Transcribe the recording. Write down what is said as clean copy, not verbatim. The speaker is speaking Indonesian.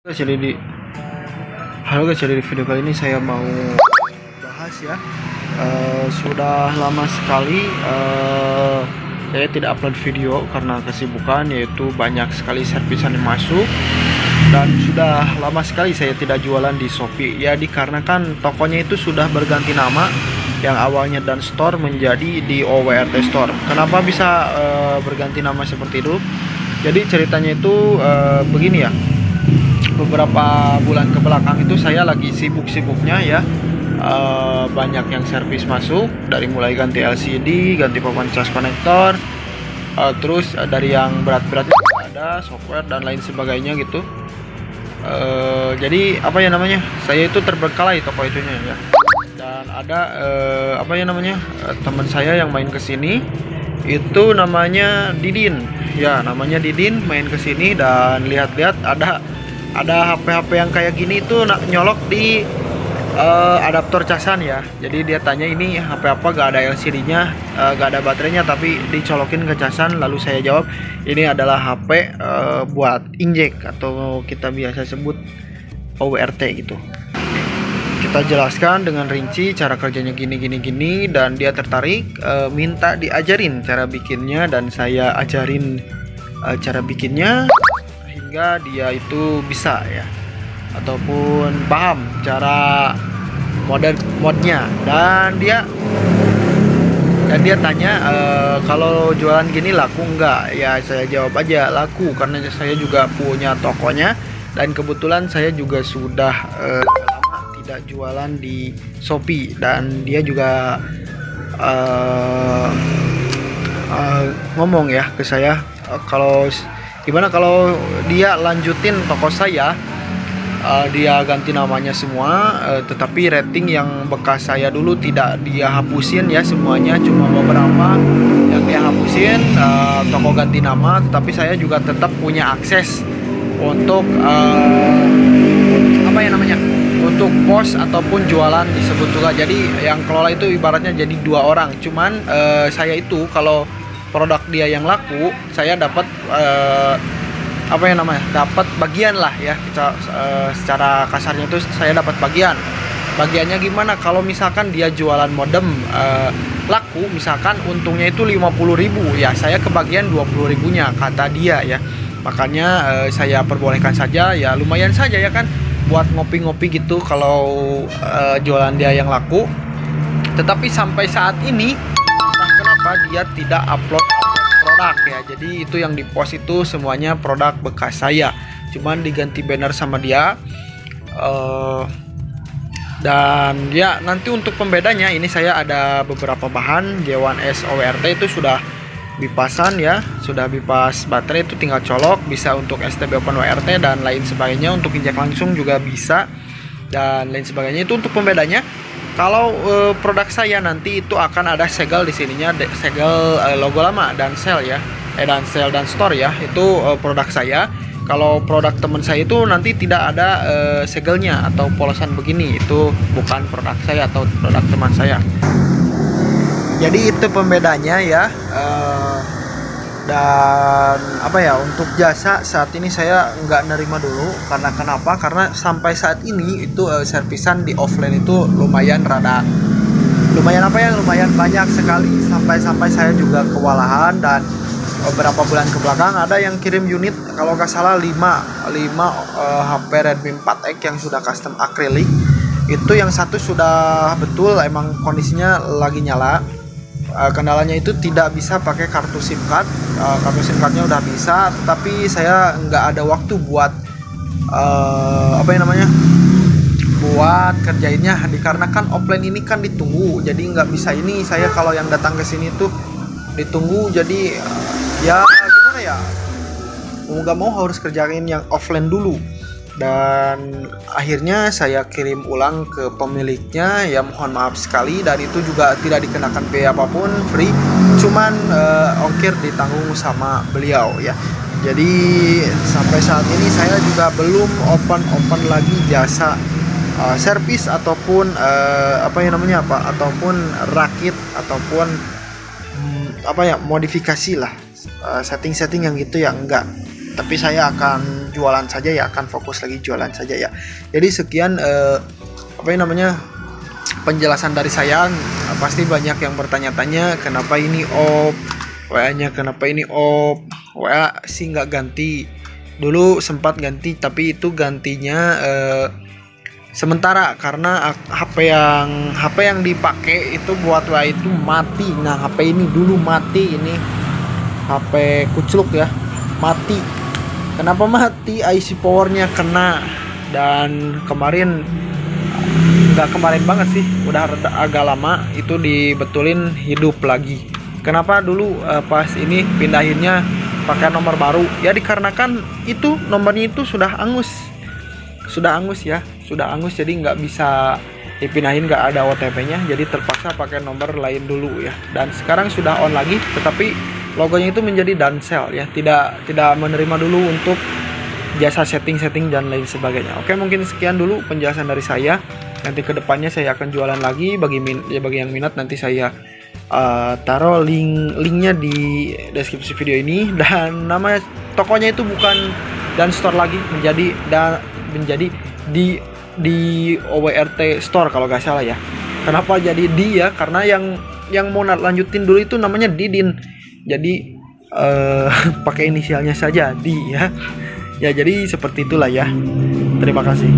Jadi di Halo guys, jadi di video kali ini saya mau bahas ya. Sudah lama sekali saya tidak upload video karena kesibukan, yaitu banyak sekali servisan yang masuk, dan sudah lama sekali saya tidak jualan di Shopee ya, dikarenakan tokonya itu sudah berganti nama, yang awalnya Dan Store menjadi di OWRT Store. Kenapa bisa berganti nama seperti itu? Jadi ceritanya itu begini ya. Beberapa bulan ke belakang itu saya lagi sibuk-sibuknya ya, banyak yang servis masuk, dari mulai ganti LCD, ganti papan cas konektor, terus dari yang berat-beratnya ada software dan lain sebagainya gitu. Jadi apa ya namanya, saya itu terbengkalai toko itunya ya, dan ada teman saya yang main kesini, itu namanya Didin ya, main kesini dan lihat-lihat ada HP-HP yang kayak gini tuh nyolok di adaptor casan ya. Jadi dia tanya ini HP apa, gak ada LCD-nya, gak ada baterainya, tapi dicolokin ke casan. Lalu saya jawab ini adalah HP buat injek, atau kita biasa sebut OWRT gitu. Kita jelaskan dengan rinci cara kerjanya gini, dan dia tertarik, minta diajarin cara bikinnya, dan saya ajarin cara bikinnya hingga dia itu bisa ya, ataupun paham cara modnya, dan dia tanya kalau jualan gini laku enggak ya. Saya jawab aja laku, karena saya juga punya tokonya, dan kebetulan saya juga sudah lama tidak jualan di Shopee, dan dia juga ngomong ya ke saya, kalau gimana kalau dia lanjutin toko saya, dia ganti namanya semua, tetapi rating yang bekas saya dulu tidak dia hapusin ya semuanya, cuma beberapa yang dia hapusin, toko ganti nama, tetapi saya juga tetap punya akses untuk untuk pos ataupun jualan disebut juga. Jadi yang kelola itu ibaratnya jadi dua orang, cuman saya itu kalau produk dia yang laku, saya dapat dapat bagian lah ya. Secara kasarnya itu saya dapat bagiannya gimana, kalau misalkan dia jualan modem laku, misalkan untungnya itu 50.000 ya, saya kebagian 20.000-nya kata dia ya. Makanya saya perbolehkan saja ya, lumayan saja ya kan, buat ngopi-ngopi gitu kalau jualan dia yang laku. Tetapi sampai saat ini entah kenapa dia tidak upload produk ya. Jadi itu yang di post itu semuanya produk bekas saya, cuman diganti banner sama dia. Dan ya nanti untuk pembedanya ini saya ada beberapa bahan. J1S OWRT itu sudah bipasan ya, sudah bipas baterai, itu tinggal colok, bisa untuk STB Open WRT dan lain sebagainya, untuk injek langsung juga bisa dan lain sebagainya. Itu untuk pembedanya. Kalau produk saya nanti itu akan ada segel di sininya, segel logo lama dan sel ya, dan sel dan store ya, itu produk saya. Kalau produk teman saya itu nanti tidak ada segelnya atau polosan begini, itu bukan produk saya atau produk teman saya. Jadi itu pembedanya ya. Dan untuk jasa saat ini saya nggak nerima dulu, karena kenapa? Karena sampai saat ini itu servisan di offline itu lumayan banyak sekali, sampai saya juga kewalahan. Dan beberapa bulan ke belakang ada yang kirim unit, kalau nggak salah 5 HP Redmi 4X yang sudah custom akrilik. Itu yang satu sudah betul emang kondisinya lagi nyala. Kendalanya itu tidak bisa pakai kartu SIM card. Kartu SIM cardnya udah bisa, tetapi saya nggak ada waktu buat buat kerjainnya, dikarenakan offline ini kan ditunggu. Jadi nggak bisa ini, saya kalau yang datang ke sini tuh ditunggu. Jadi ya gimana ya, mau nggak mau harus kerjain yang offline dulu. Dan akhirnya saya kirim ulang ke pemiliknya ya, mohon maaf sekali, dan itu juga tidak dikenakan biaya apapun, free, cuman ongkir ditanggung sama beliau ya. Jadi sampai saat ini saya juga belum open lagi jasa servis ataupun ataupun rakit ataupun modifikasi lah, setting yang gitu ya enggak. Tapi saya akan akan jualan saja ya, akan fokus lagi jualan saja ya. Jadi sekian penjelasan dari saya. Pasti banyak yang bertanya-tanya kenapa ini off, WA-nya kenapa ini off. WA sih nggak ganti, dulu sempat ganti tapi itu gantinya sementara karena HP yang dipakai itu buat WA itu mati. Nah HP ini dulu mati, ini HP kucluk ya, mati. Kenapa mati? IC powernya kena. Dan nggak kemarin banget sih, udah agak lama itu dibetulin hidup lagi. Kenapa dulu pas ini pindahinnya pakai nomor baru ya, dikarenakan itu nomornya itu sudah angus ya, sudah angus, jadi nggak bisa dipindahin, nggak ada OTP-nya, jadi terpaksa pakai nomor lain dulu ya. Dan sekarang sudah on lagi, tetapi logonya itu menjadi Dansel ya, tidak menerima dulu untuk jasa setting dan lain sebagainya. Oke, mungkin sekian dulu penjelasan dari saya. Nanti kedepannya saya akan jualan lagi, bagi yang minat nanti saya taruh linknya di deskripsi video ini. Dan nama tokonya itu bukan Dan Store lagi, menjadi di OWRT Store kalau nggak salah ya. Kenapa jadi di ya? Karena yang mau lanjutin dulu itu namanya Didin, jadi pakai inisialnya saja di ya. Ya jadi seperti itulah ya. Terima kasih.